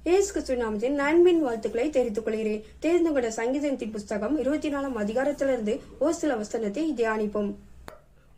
இயேசு கிறிஸ்துவின் நாமத்தில் நண்பின் வாழ்த்துக்களை தெரிவித்துக் கொள்கிறேன். தெரிந்து கொண்ட சங்கீதத்தின் புஸ்தகம் 24ஆம் அதிகாரத்திலிருந்து ஒரு சில வசனத்தை தியானிப்போம்.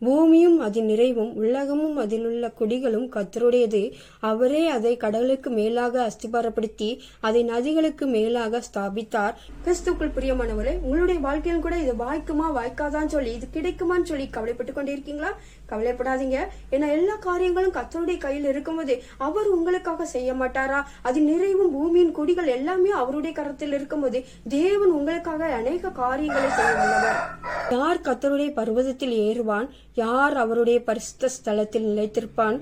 பூமியும் அதன் நிறைவும் உலகமும் அதிலுள்ள குடிகளும் கர்த்தருடையது. அவரே அதை கடலுக்கு மேலாக அஸ்திபாரப்படுத்தி அதை நதிகளுக்கு மேலாக ஸ்தாபித்தார். கிறிஸ்துக்குள் பிரியமானவர்களே, உங்களுடைய வாழ்க்கையில் கூட இது வாய்க்குமா வாய்க்காதான்னு சொல்லி, இது கிடைக்குமான்னு சொல்லி கவலைப்பட்டு கொண்டிருக்கீங்களா? கவலைப்படாதீங்க. ஏன்னா எல்லா காரியங்களும் கர்த்தருடைய கையில் இருக்கும்போது அவர் உங்களுக்காக செய்ய மாட்டாரா? அதன் நிறைவும் பூமியின் குடிகள் எல்லாமே அவருடைய கரத்தில் இருக்கும்போது தேவன் உங்களுக்காக அநேக காரியங்களை செய்ய உள்ளவர். யார் கர்த்தருடைய பர்வதத்தில் ஏறுவான்? யார் அவருடைய பரிசுத்த ஸ்தலத்தில் நிலைத்திருப்பான்?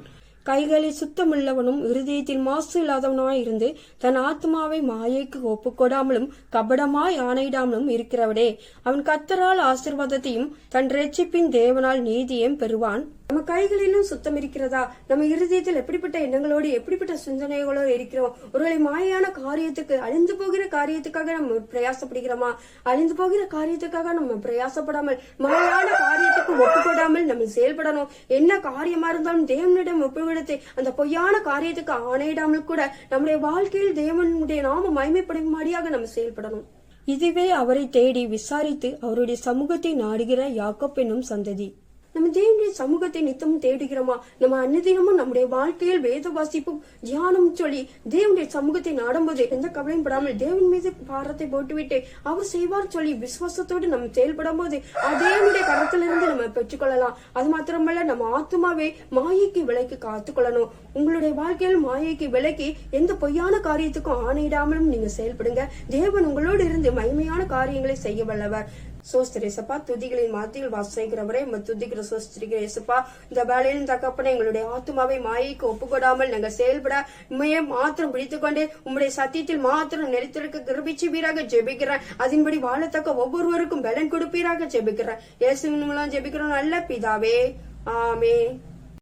கைகளில் சுத்தமுள்ளவனும் இருதயத்தில் மாசு இல்லாதவனாயிருந்து தன் ஆத்மாவை மாயைக்கு ஒப்புக்கொடாமலும் கபடமாய் ஆணையிடாமலும் இருக்கிறவனே, அவன் கர்த்தரால் ஆசீர்வாதத்தையும் தன் இரட்சிப்பின் தேவனால் நீதியையும் பெறுவான். நம்ம கைகளிலும் சுத்தம் இருக்கிறதா? நம்ம இருதயத்தில் எப்படிப்பட்ட எண்ணங்களோடு எப்படிப்பட்ட சிந்தனைகளோடு இருக்கிறோம்? ஒருவேளை மாயான காரியத்துக்கு, அழிந்து போகிற காரியத்துக்காக நம்ம பிரயாசப்படுகிறோமா? அழிந்து போகிற காரியத்துக்காக நம்ம பிரயாசப்படாமல் மாயான காரியத்துக்கு ஒப்புக்கொடாமல் நம்ம செயல்படணும். என்ன காரியமா இருந்தாலும் தேவனிடம் ஒப்புவிடுத்து அந்த பொய்யான காரியத்துக்கு ஆணையிடாமல் கூட நம்முடைய வாழ்க்கையில் தேவனுடைய நாம மகிமைப்படும்படியாக நம்ம செயல்படணும். இதுவே அவரை தேடி விசாரித்து அவருடைய சமூகத்தை நாடுகிற யாக்கோப் என்னும் சந்ததி. நம்ம தேவனுடைய சமூகத்தை நித்தமும் தேடுகிறோமா? நம்ம அன்னிதினமும் நம்முடைய வாழ்க்கையில் வேத வாசிப்பும் தியானம் சொல்லி தேவனுடைய சமூகத்தை நாடும்போது எந்த கவலையும் படாமல் தேவன் மீது பாரத்தை போட்டுவிட்டு அவர் செய்வார் சொல்லி விசுவாசத்தோடு நம்ம செயல்படும் போது தேவனுடைய கரத்திலிருந்து நம்ம பெற்றுக்கொள்ளலாம். அது மாத்திரமல்ல, நம்ம ஆத்மாவே மாயைக்கு விலைக்கு காத்துக்கொள்ளணும். உங்களுடைய வாழ்க்கையில் மாயைக்கு விலைக்கு எந்த பொய்யான காரியத்துக்கும் ஆணையிடாமலும் நீங்க செயல்படுங்க. தேவன் உங்களோடு இருந்து மகிமையான காரியங்களை செய்ய வல்லவர். சோஸ்திரேசப்பா, துதிகளின் மத்தியில் வாசிக்கிறவரே துதிக்கிற சோஸ்திரிக்கிற இயேசுப்பா, இந்த வேலையிலும் தகப்பன எங்களுடைய ஆத்மாவை மாயைக்கு ஒப்புக்கொடாமல் நாங்கள் செயல்பட உண்மையை மாத்திரம் பிடித்துக்கொண்டு உங்களுடைய சத்தியத்தில் மாத்திரம் நிலைத்திருக்க கிருபிச்சு வீராக ஜெபிக்கிறேன். அதன்படி வாழத்தக்க ஒவ்வொருவருக்கும் பலன் கொடுப்பீராக ஜெபிக்கிறேன். இயேசுவின் மூலம் ஜெபிக்கிறோம் நல்ல பிதாவே, ஆமென்.